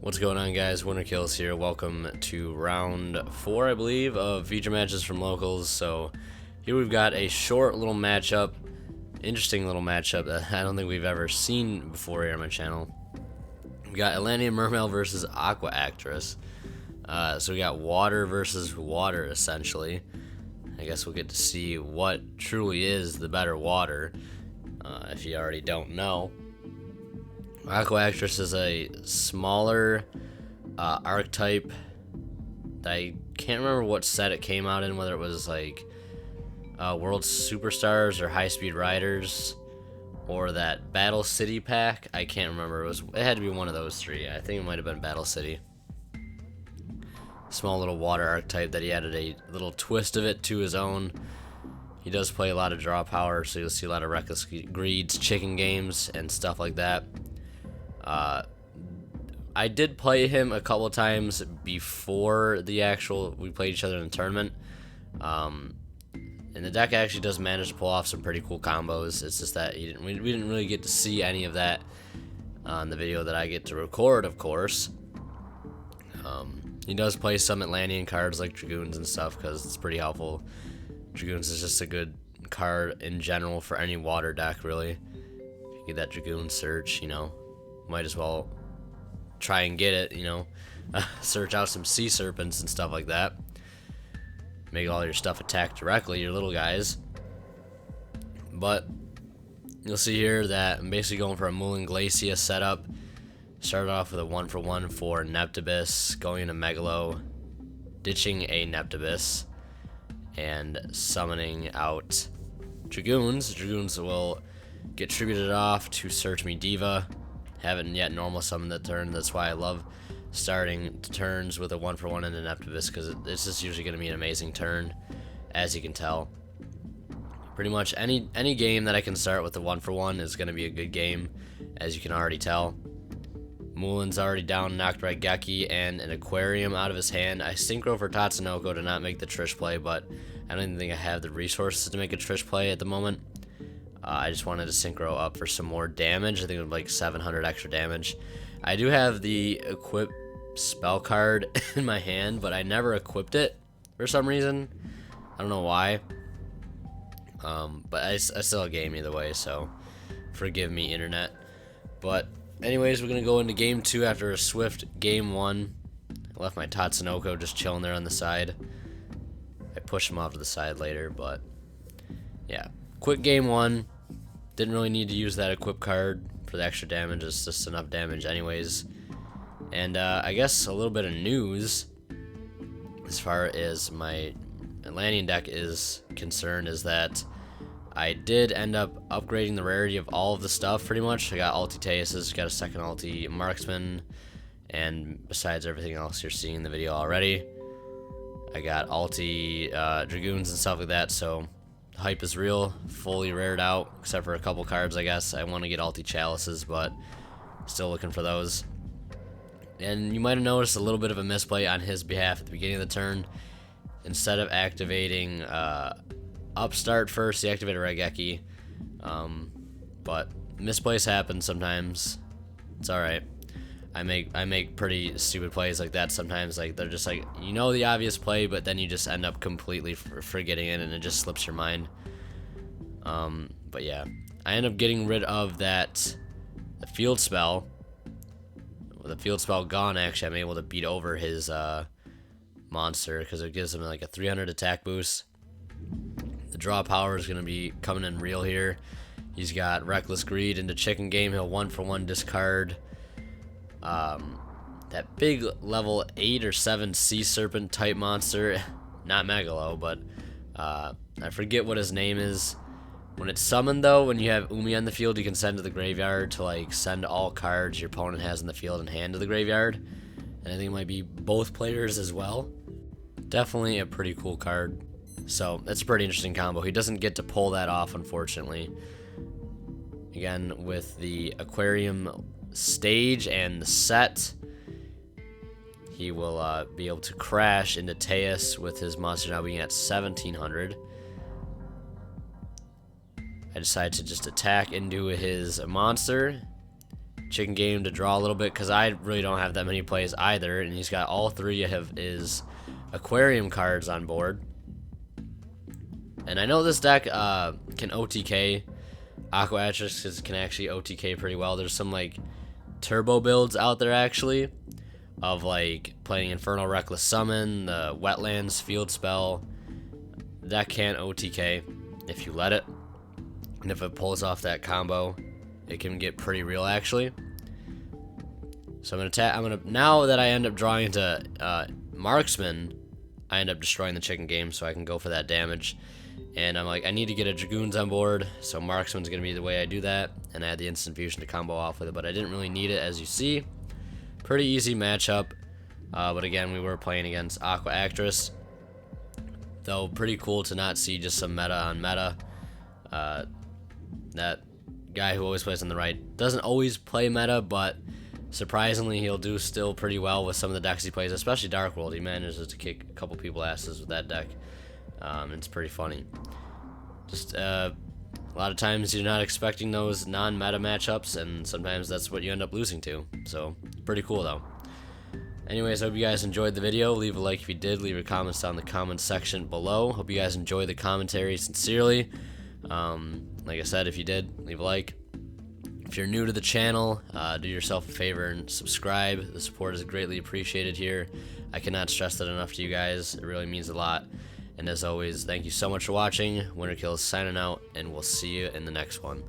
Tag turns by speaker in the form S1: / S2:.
S1: What's going on, guys? Winter Kills here. Welcome to round 4, I believe, of feature matches from locals. So here we've got a short little matchup, interesting little matchup that I don't think we've ever seen before here on my channel. We got Atlantean Mermail versus Aqua actress. So we got water versus water, essentially. I guess we'll get to see what truly is the better water, if you already don't know. Aqua actress is a smaller archetype. I can't remember what set it came out in, whether it was like World Superstars or High Speed Riders or that Battle City pack. I can't remember. It had to be one of those three. I think it might have been Battle City. Small little water archetype that he added a little twist of it to his own. He does play a lot of draw power, so you'll see a lot of Reckless Greeds, chicken games, and stuff like that. I did play him a couple times before we played each other in the tournament. And the deck actually does manage to pull off some pretty cool combos. It's just that we didn't really get to see any of that on the video that I get to record, of course. He does play some Atlantean cards like Dragoons and stuff because it's pretty helpful. Dragoons is just a good card in general for any water deck, really. If you get that Dragoon search, might as well try and get it, search out some sea serpents and stuff like that. Make all your stuff attack directly, your little guys. But you'll see here that I'm basically going for a Mulan Glacia setup. Started off with a 1-for-1 for Neptibus, going into Megalo, ditching a Neptibus, and summoning out Dragoons. Dragoons will get tributed off to Search Me Diva. Haven't yet normal summoned the turn. That's why I love starting turns with a 1-for-1 and a Neptibus, because it's just usually going to be an amazing turn, as you can tell. Pretty much any game that I can start with a 1-for-1 is going to be a good game, as you can already tell. Mulan's already down, knocked by Geki and an Aquarium out of his hand. I synchro for Tatsunoko to not make the Trish play, but I don't even think I have the resources to make a Trish play at the moment. I just wanted to synchro up for some more damage. I think it was like 700 extra damage. I do have the equip spell card in my hand, but I never equipped it for some reason. I don't know why. But I still game either way, so forgive me, internet. But anyways, we're going to go into game 2 after a swift game 1. I left my Tatsunoko just chilling there on the side. I pushed him off to the side later, but yeah. Quick game 1. Didn't really need to use that equip card for the extra damage. It's just enough damage anyways. And I guess a little bit of news as far as my Atlantean deck is concerned is that I did end up upgrading the rarity of all of the stuff pretty much. I got ulti Teus, got a second ulti Marksman, and besides everything else you're seeing in the video already, I got ulti Dragoons and stuff like that, so hype is real, fully rared out, except for a couple cards, I guess. I want to get ulti Chalices, but still looking for those. And you might have noticed a little bit of a misplay on his behalf at the beginning of the turn. Instead of activating Upstart first, he activated Regeki. But misplays happen sometimes. It's alright. I make pretty stupid plays like that sometimes. Like, they're just like, the obvious play, but then you just end up completely forgetting it, and it just slips your mind. But yeah, I end up getting rid of the field spell. With the field spell gone, actually, I'm able to beat over his monster, because it gives him like a 300 attack boost. The draw power is going to be coming in real here. He's got Reckless Greed into Chicken Game. He'll 1-for-1 discard that big level 8 or 7 Sea Serpent type monster. Not Megalo, but I forget what his name is. When it's summoned, though, when you have Umi on the field, you can send to the graveyard to like send all cards your opponent has in the field and hand to the graveyard. And I think it might be both players as well. Definitely a pretty cool card. So that's a pretty interesting combo. He doesn't get to pull that off, unfortunately. Again, with the Aquarium stage and the set, he will be able to crash into Teus with his monster now being at 1700. I decided to just attack into his monster chicken game to draw a little bit because I really don't have that many plays either, and he's got all three of his aquarium cards on board. And I know this deck can OTK. Aqua can actually OTK pretty well. There's some like turbo builds out there actually of like playing Infernal Reckless Summon, the Wetlands Field Spell. That can OTK if you let it, and if it pulls off that combo, it can get pretty real actually. So I'm gonna now that I end up drawing into Marksman, I end up destroying the chicken game, so I can go for that damage. And I'm like, I need to get a Dragoons on board, so Marksman's going to be the way I do that. And I had the Instant Fusion to combo off with it, but I didn't really need it, as you see. Pretty easy matchup. But again, we were playing against Aqua Actress. Though, pretty cool to not see just some meta on meta. That guy who always plays on the right doesn't always play meta, but surprisingly, he'll do still pretty well with some of the decks he plays, especially Dark World. He manages to kick a couple people asses with that deck. It's pretty funny. Just a lot of times you're not expecting those non-meta matchups, and sometimes that's what you end up losing to. So, pretty cool though. Anyways, hope you guys enjoyed the video. Leave a like if you did. Leave your comments down in the comments section below. Hope you guys enjoyed the commentary sincerely. Like I said, if you did, leave a like. If you're new to the channel, do yourself a favor and subscribe. The support is greatly appreciated here. I cannot stress that enough to you guys. It really means a lot. And as always, thank you so much for watching. Winterkill is signing out, and we'll see you in the next one.